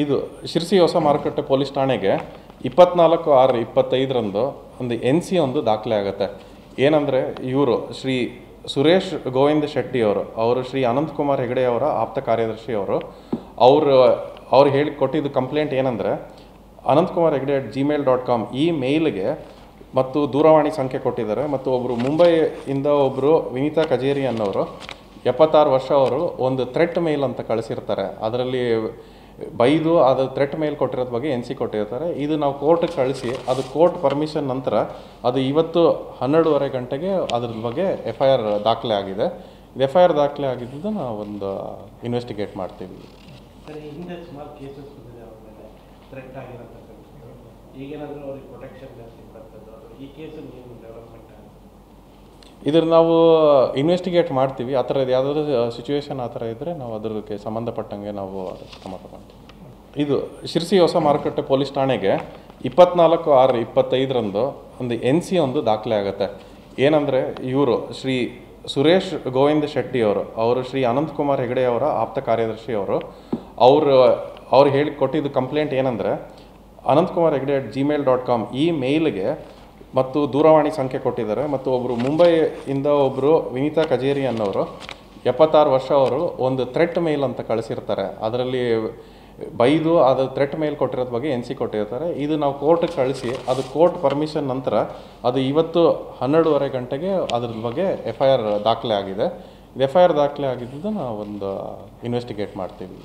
ಇದು ಶಿರ್ಸಿ ಹೊಸ ಮಾರುಕಟ್ಟೆ ಪೊಲೀಸ್ ಠಾಣೆಗೆ 24/6/25ರಂದು ಒಂದು NC ಒಂದು ದಾಖಲೆ ಆಗುತ್ತೆ. ಏನಂದರೆ ಇವರು ಶ್ರೀ ಸುರೇಶ್ ಗೋವಿಂದ ಶೆಟ್ಟಿ ಅವರು ಶ್ರೀ ಅನಂತಕುಮಾರ್ ಹೆಗಡೆ ಅವರ ಆಪ್ತ ಕಾರ್ಯದರ್ಶಿ ಅವ್ರು ಹೇಳಿ ಕೊಟ್ಟಿದ್ದು ಕಂಪ್ಲೇಂಟ್ ಏನಂದರೆ ಅನಂತಕುಮಾರ್ ಹೆಗಡೆ @gmail.com ಈ ಮೇಲ್ಗೆ ಮತ್ತು ದೂರವಾಣಿ ಸಂಖ್ಯೆ ಕೊಟ್ಟಿದ್ದಾರೆ. ಮತ್ತು ಒಬ್ಬರು ಮುಂಬೈಯಿಂದ ಒಬ್ಬರು ವಿನೀತಾ ಕಜೇರಿ ಅನ್ನೋರು 76 ವರ್ಷ ಅವರು ಒಂದು ಥ್ರೆಟ್ ಮೇಲ್ ಅಂತ ಕಳಿಸಿರ್ತಾರೆ. ಅದರಲ್ಲಿ ಬೈದು ಅದು ಥ್ರೆಟ್ ಮೇಲ್ ಕೊಟ್ಟಿರೋದ್ರ ಬಗ್ಗೆ NC ಕೊಟ್ಟಿರ್ತಾರೆ. ಇದು ನಾವು ಕೋರ್ಟ್ಗೆ ಕಳಿಸಿ ಅದು ಕೋರ್ಟ್ ಪರ್ಮಿಷನ್ ನಂತರ ಅದು ಇವತ್ತು 12:30 ಗಂಟೆಗೆ ಅದ್ರ ಬಗ್ಗೆ FIR ದಾಖಲೆ ಆಗಿದೆ. ಇದು FIR ದಾಖಲೆ ಆಗಿದ್ದು ನಾವು ಒಂದು ಇನ್ವೆಸ್ಟಿಗೇಟ್ ಮಾಡ್ತೀವಿ. ಹಿಂದೆ ಸುಮಾರು ಕೇಸಸ್ ಬಂದಿದೆ ಅವ್ರ ಮೇಲೆ ಥ್ರೆಟ್ ಆಗಿರೋಂಥದ್ದು. ಈಗೇನಾದರೂ ಅವ್ರಿಗೆ ಪ್ರೊಟೆಕ್ಷನ್ ಜಾಸ್ತಿ ಬರ್ತದ್ದು ಅದು ಈ ಕೇಸು ನೀವು ಡೆವಲಪ್ಮೆಂಟ್ ಇದ್ರ ನಾವು ಇನ್ವೆಸ್ಟಿಗೇಟ್ ಮಾಡ್ತೀವಿ. ಆ ಥರದ್ದು ಯಾವುದಾದ್ರೂ ಸಿಚುವೇಶನ್ ಆ ಥರ ಇದ್ದರೆ ನಾವು ಅದಕ್ಕೆ ಸಂಬಂಧಪಟ್ಟಂಗೆ ನಾವು ಕ್ರಮ ತಗೊಳ್ತೀವಿ. ಇದು ಶಿರ್ಸಿ ಹೊಸ ಮಾರುಕಟ್ಟೆ ಪೊಲೀಸ್ ಠಾಣೆಗೆ 24/6/25ರಂದು ಒಂದು NC ಒಂದು ದಾಖಲೆ ಆಗುತ್ತೆ. ಏನಂದರೆ ಇವರು ಶ್ರೀ ಸುರೇಶ್ ಗೋವಿಂದ ಶೆಟ್ಟಿ ಅವರು ಶ್ರೀ ಅನಂತಕುಮಾರ್ ಹೆಗಡೆ ಅವರ ಆಪ್ತ ಕಾರ್ಯದರ್ಶಿ ಅವ್ರು ಹೇಳಿ ಕೊಟ್ಟಿದ್ದು ಕಂಪ್ಲೇಂಟ್ ಏನಂದರೆ ಅನಂತಕುಮಾರ್ ಹೆಗಡೆ @gmail.com ಈ ಮೇಲ್ಗೆ ಮತ್ತು ದೂರವಾಣಿ ಸಂಖ್ಯೆ ಕೊಟ್ಟಿದ್ದಾರೆ. ಮತ್ತು ಒಬ್ಬರು ಮುಂಬೈಯಿಂದ ಒಬ್ಬರು ವಿನೀತಾ ಕಜೇರಿ ಅನ್ನೋರು 76 ವರ್ಷ ಅವರು ಒಂದು ಥ್ರೆಟ್ ಮೇಲ್ ಅಂತ ಕಳಿಸಿರ್ತಾರೆ. ಅದರಲ್ಲಿ ಬೈದು ಅದು ಥ್ರೆಟ್ ಮೇಲ್ ಕೊಟ್ಟಿರೋದ್ರ ಬಗ್ಗೆ NC ಕೊಟ್ಟಿರ್ತಾರೆ. ಇದು ನಾವು ಕೋರ್ಟ್ಗೆ ಕಳಿಸಿ ಅದು ಕೋರ್ಟ್ ಪರ್ಮಿಷನ್ ನಂತರ ಅದು ಇವತ್ತು 12:30 ಗಂಟೆಗೆ ಅದ್ರ ಬಗ್ಗೆ FIR ದಾಖಲೆ ಆಗಿದೆ. ಇದು FIR ದಾಖಲೆ ಆಗಿದ್ದು ನಾವು ಒಂದು ಇನ್ವೆಸ್ಟಿಗೇಟ್ ಮಾಡ್ತೀವಿ.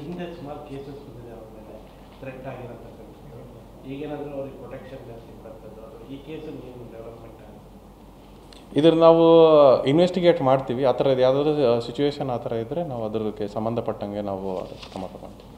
ಹಿಂದೆ ಸುಮಾರು ಕೇಸಸ್ ಬಂದಿದೆ ಅವ್ರ ಮೇಲೆ ಥ್ರೆಟ್ ಆಗಿರೋಂಥದ್ದು. ಈಗೇನಾದರೂ ಅವ್ರಿಗೆ ಪ್ರೊಟೆಕ್ಷನ್ ಜಾಸ್ತಿ ಬರ್ತದ್ದು ಅದು ಈ ಕೇಸು ನೀವು ಡೆವಲಪ್ಮೆಂಟ್ ಇದ್ರ ನಾವು ಇನ್ವೆಸ್ಟಿಗೇಟ್ ಮಾಡ್ತೀವಿ. ಆ ಥರದ್ದು ಯಾವುದಾದ್ರೂ ಸಿಚುವೇಶನ್ ಆ ಥರ ಇದ್ದರೆ ನಾವು ಅದಕ್ಕೆ ಸಂಬಂಧಪಟ್ಟಂಗೆ ನಾವು ಕ್ರಮ ತಗೊಳ್ತೀವಿ.